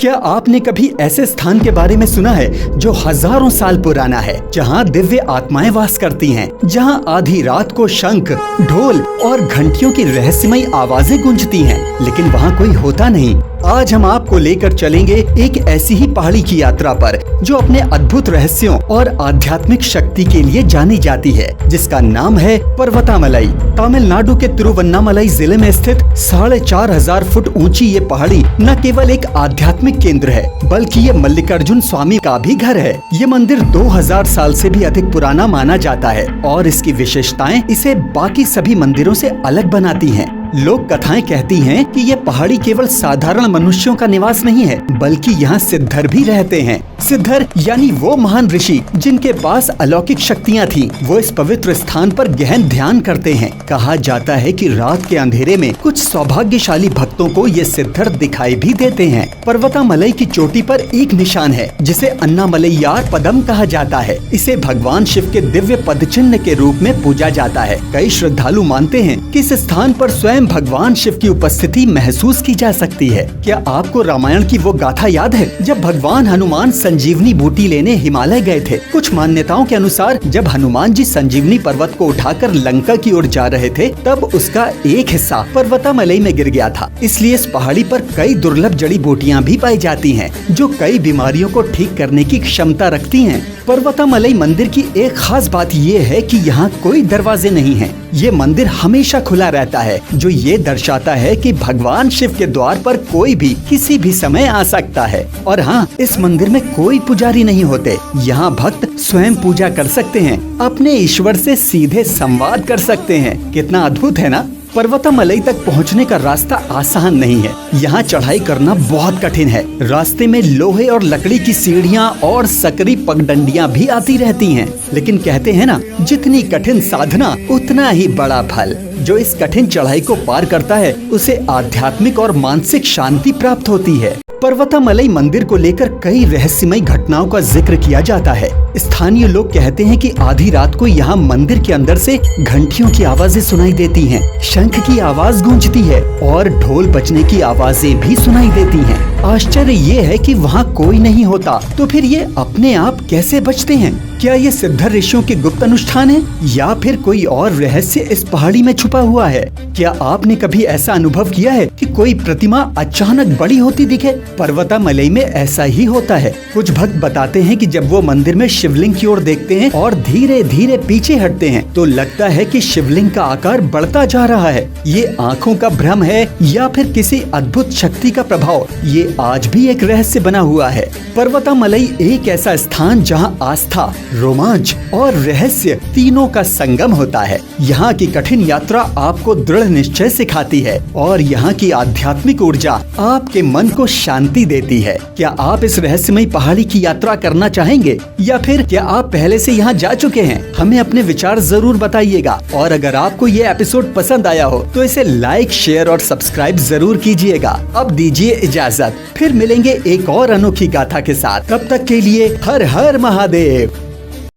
क्या आपने कभी ऐसे स्थान के बारे में सुना है जो हजारों साल पुराना है, जहां दिव्य आत्माएं वास करती हैं, जहां आधी रात को शंख, ढोल और घंटियों की रहस्यमयी आवाजें गूंजती हैं, लेकिन वहां कोई होता नहीं। आज हम आपको लेकर चलेंगे एक ऐसी ही पहाड़ी की यात्रा पर जो अपने अद्भुत रहस्यों और आध्यात्मिक शक्ति के लिए जानी जाती है, जिसका नाम है पर्वतामलई। तमिलनाडु के तिरुवन्नामलई जिले में स्थित 4500 फुट ऊंची ये पहाड़ी न केवल एक आध्यात्मिक केंद्र है, बल्कि ये मल्लिकार्जुन स्वामी का भी घर है। ये मंदिर 2000 साल से भी अधिक पुराना माना जाता है और इसकी विशेषताएं इसे बाकी सभी मंदिरों से अलग बनाती हैं। लोक कथाएं कहती हैं कि ये पहाड़ी केवल साधारण मनुष्यों का निवास नहीं है, बल्कि यहाँ सिद्धर भी रहते हैं। सिद्धर यानी वो महान ऋषि जिनके पास अलौकिक शक्तियाँ थी, वो इस पवित्र स्थान पर गहन ध्यान करते हैं। कहा जाता है कि रात के अंधेरे में कुछ सौभाग्यशाली भक्तों को ये सिद्धर दिखाई भी देते हैं। पर्वतामलई की चोटी पर एक निशान है जिसे अन्नामलैयार पदम कहा जाता है। इसे भगवान शिव के दिव्य पद चिन्ह के रूप में पूजा जाता है। कई श्रद्धालु मानते हैं कि इस स्थान पर स्वयं भगवान शिव की उपस्थिति महसूस की जा सकती है। क्या आपको रामायण की वो गाथा याद है जब भगवान हनुमान संजीवनी बूटी लेने हिमालय गए थे? कुछ मान्यताओं के अनुसार जब हनुमान जी संजीवनी पर्वत को उठाकर लंका की ओर जा रहे थे, तब उसका एक हिस्सा पर्वतामलई में गिर गया था। इसलिए इस पहाड़ी पर कई दुर्लभ जड़ी बूटियाँ भी पाई जाती हैं, जो कई बीमारियों को ठीक करने की क्षमता रखती हैं। पर्वतामलई मंदिर की एक खास बात ये है कि यहाँ कोई दरवाजे नहीं हैं। ये मंदिर हमेशा खुला रहता है, जो ये दर्शाता है कि भगवान शिव के द्वार पर कोई भी किसी भी समय आ सकता है। और हाँ, इस मंदिर में कोई पुजारी नहीं होते। यहाँ भक्त स्वयं पूजा कर सकते हैं, अपने ईश्वर से सीधे संवाद कर सकते हैं। कितना अद्भुत है ना? पर्वतामलई तक पहुंचने का रास्ता आसान नहीं है। यहाँ चढ़ाई करना बहुत कठिन है। रास्ते में लोहे और लकड़ी की सीढ़ियाँ और सकरी पगडंडियाँ भी आती रहती हैं। लेकिन कहते हैं ना, जितनी कठिन साधना उतना ही बड़ा फल। जो इस कठिन चढ़ाई को पार करता है, उसे आध्यात्मिक और मानसिक शांति प्राप्त होती है। पर्वतामलई मंदिर को लेकर कई रहस्यमयी घटनाओं का जिक्र किया जाता है। स्थानीय लोग कहते हैं कि आधी रात को यहाँ मंदिर के अंदर से घंटियों की आवाजें सुनाई देती हैं, शंख की आवाज गूंजती है और ढोल बजने की आवाजें भी सुनाई देती हैं। आश्चर्य ये है कि वहाँ कोई नहीं होता, तो फिर ये अपने आप कैसे बजते हैं? क्या ये सिद्धर ऋषियों के गुप्त अनुष्ठान है या फिर कोई और रहस्य इस पहाड़ी में छुपा हुआ है? क्या आपने कभी ऐसा अनुभव किया है कि कोई प्रतिमा अचानक बड़ी होती दिखे? पर्वतामलई में ऐसा ही होता है। कुछ भक्त बताते हैं कि जब वो मंदिर में शिवलिंग की ओर देखते हैं और धीरे धीरे पीछे हटते हैं, तो लगता है कि शिवलिंग का आकार बढ़ता जा रहा है। ये आँखों का भ्रम है या फिर किसी अद्भुत शक्ति का प्रभाव? ये आज भी एक रहस्य बना हुआ है। पर्वतामलई एक ऐसा स्थान जहाँ आस्था, रोमांच और रहस्य तीनों का संगम होता है। यहाँ की कठिन यात्रा आपको दृढ़ निश्चय सिखाती है और यहाँ की आध्यात्मिक ऊर्जा आपके मन को शांति देती है। क्या आप इस रहस्यमयी पहाड़ी की यात्रा करना चाहेंगे या फिर क्या आप पहले से यहाँ जा चुके हैं? हमें अपने विचार जरूर बताइएगा। और अगर आपको ये एपिसोड पसंद आया हो तो इसे लाइक, शेयर और सब्सक्राइब जरूर कीजिएगा। अब दीजिए इजाजत, फिर मिलेंगे एक और अनोखी गाथा के साथ। तब तक के लिए हर हर महादेव।